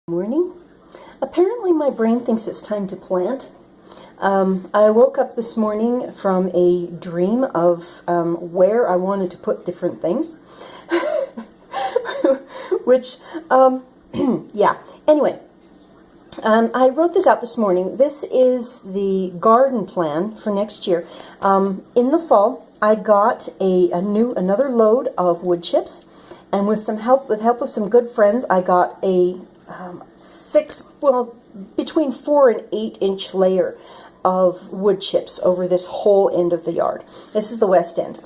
Morning. Apparently my brain thinks it's time to plant. I woke up this morning from a dream of where I wanted to put different things. Which, yeah. Anyway, I wrote this out this morning. This is the garden plan for next year. In the fall, I got another load of wood chips, and with help of some good friends, I got a between 4 and 8 inch layer of wood chips over this whole end of the yard. This is the west end,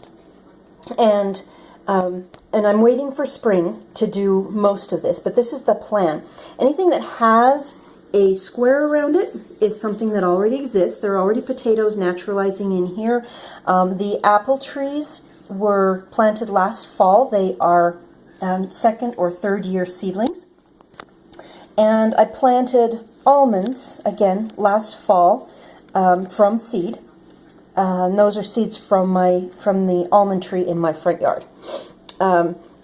and I'm waiting for spring to do most of this, but this is the plan. Anything that has a square around it is something that already exists. There are already potatoes naturalizing in here. The apple trees were planted last fall. They are second or third year seedlings. And I planted almonds, again, last fall from seed. And those are seeds from the almond tree in my front yard.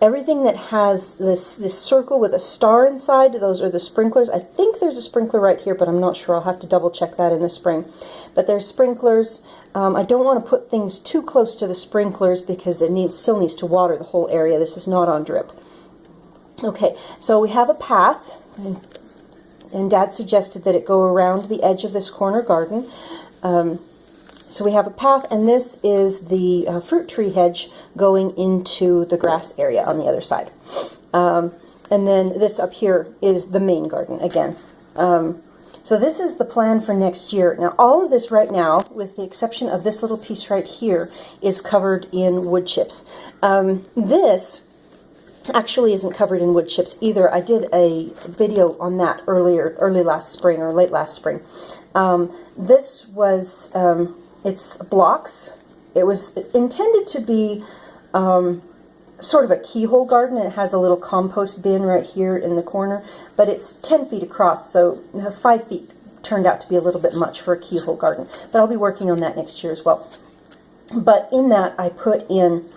Everything that has this circle with a star inside, those are the sprinklers. I think there's a sprinkler right here, but I'm not sure. I'll have to double check that in the spring. But there's sprinklers. I don't want to put things too close to the sprinklers because it still needs to water the whole area. This is not on drip. Okay, so we have a path. And Dad suggested that it go around the edge of this corner garden. So we have a path, and this is the fruit tree hedge going into the grass area on the other side. And then this up here is the main garden again. So this is the plan for next year. Now all of this right now, with the exception of this little piece right here, is covered in wood chips. This actually isn't covered in wood chips either. I did a video on that early last spring or late last spring. This was, it's blocks. It was intended to be sort of a keyhole garden, and it has a little compost bin right here in the corner, but it's 10 feet across, so 5 feet turned out to be a little bit much for a keyhole garden. But I'll be working on that next year as well. But in that I put in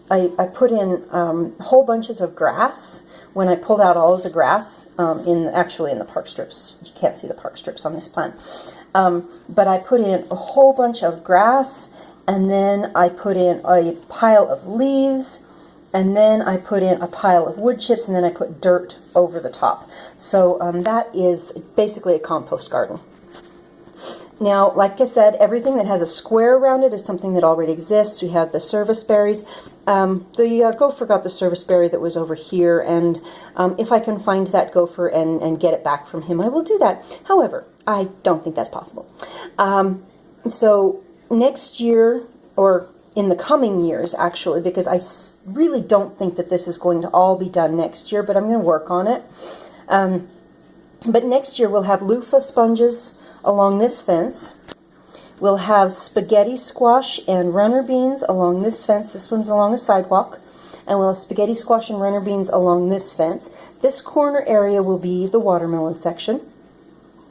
I put in whole bunches of grass. When I pulled out all of the grass, actually in the park strips, you can't see the park strips on this plan, but I put in a whole bunch of grass, and then I put in a pile of leaves, and then I put in a pile of wood chips, and then I put dirt over the top. So that is basically a compost garden. Now, like I said, everything that has a square around it is something that already exists. We have the service berries. The gopher got the service berry that was over here, and if I can find that gopher and get it back from him, I will do that. However, I don't think that's possible. So next year, or in the coming years, actually, because I really don't think that this is going to all be done next year, but I'm going to work on it. But next year we'll have loofah sponges along this fence. We'll have spaghetti squash and runner beans along this fence. This one's along a sidewalk. And we'll have spaghetti squash and runner beans along this fence. This corner area will be the watermelon section.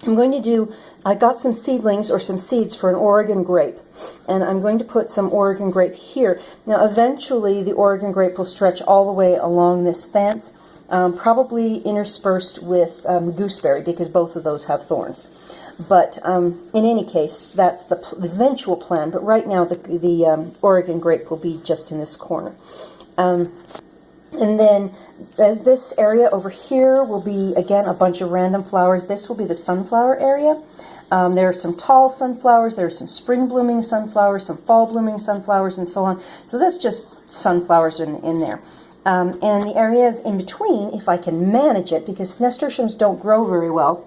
I got some seedlings or some seeds for an Oregon grape, and I'm going to put some Oregon grape here. Now eventually the Oregon grape will stretch all the way along this fence, probably interspersed with gooseberry, because both of those have thorns. But in any case, that's the eventual plan. But right now, the Oregon grape will be just in this corner. And then this area over here will be, again, a bunch of random flowers. This will be the sunflower area. There are some tall sunflowers. There are some spring blooming sunflowers, some fall blooming sunflowers, and so on. So that's just sunflowers in there. And the areas in between, if I can manage it, because nasturtiums don't grow very well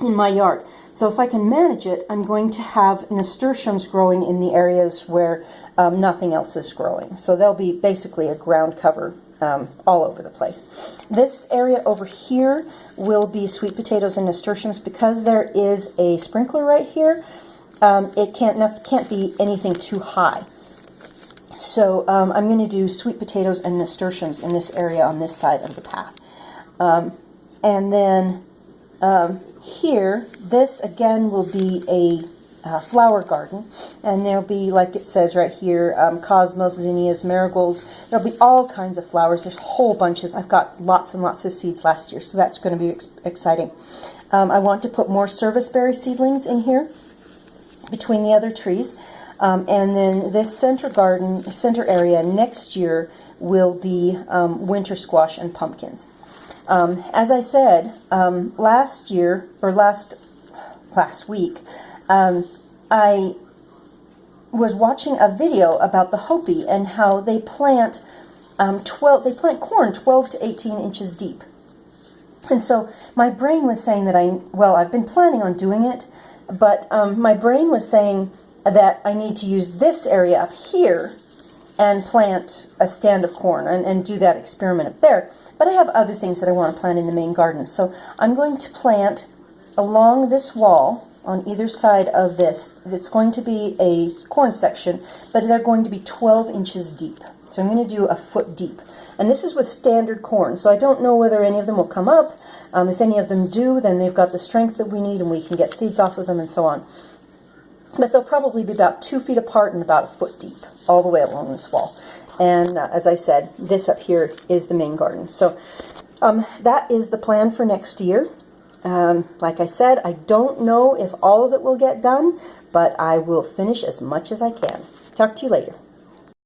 in my yard. So if I can manage it, I'm going to have nasturtiums growing in the areas where nothing else is growing. So they'll be basically a ground cover all over the place. This area over here will be sweet potatoes and nasturtiums. Because there is a sprinkler right here, it can't be anything too high. So I'm going to do sweet potatoes and nasturtiums in this area on this side of the path. And then here, this again will be flower garden, and there'll be, like it says right here, cosmos, zinnias, marigolds. There'll be all kinds of flowers. There's whole bunches. I've got lots and lots of seeds last year, so that's going to be exciting. I want to put more serviceberry seedlings in here between the other trees, and then this center area next year will be winter squash and pumpkins. As I said, last week, I was watching a video about the Hopi and how they plant corn 12 to 18 inches deep. And so my brain was saying that I've been planning on doing it, but my brain was saying that I need to use this area up here and plant a stand of corn and do that experiment up there. But I have other things that I want to plant in the main garden. So I'm going to plant along this wall on either side of this. It's going to be a corn section, but they're going to be 12 inches deep. So I'm going to do a foot deep. And this is with standard corn, so I don't know whether any of them will come up. If any of them do, then they've got the strength that we need and we can get seeds off of them and so on. But they'll probably be about 2 feet apart and about a foot deep all the way along this wall. And as I said, this up here is the main garden. So that is the plan for next year. Like I said, I don't know if all of it will get done, but I will finish as much as I can. Talk to you later.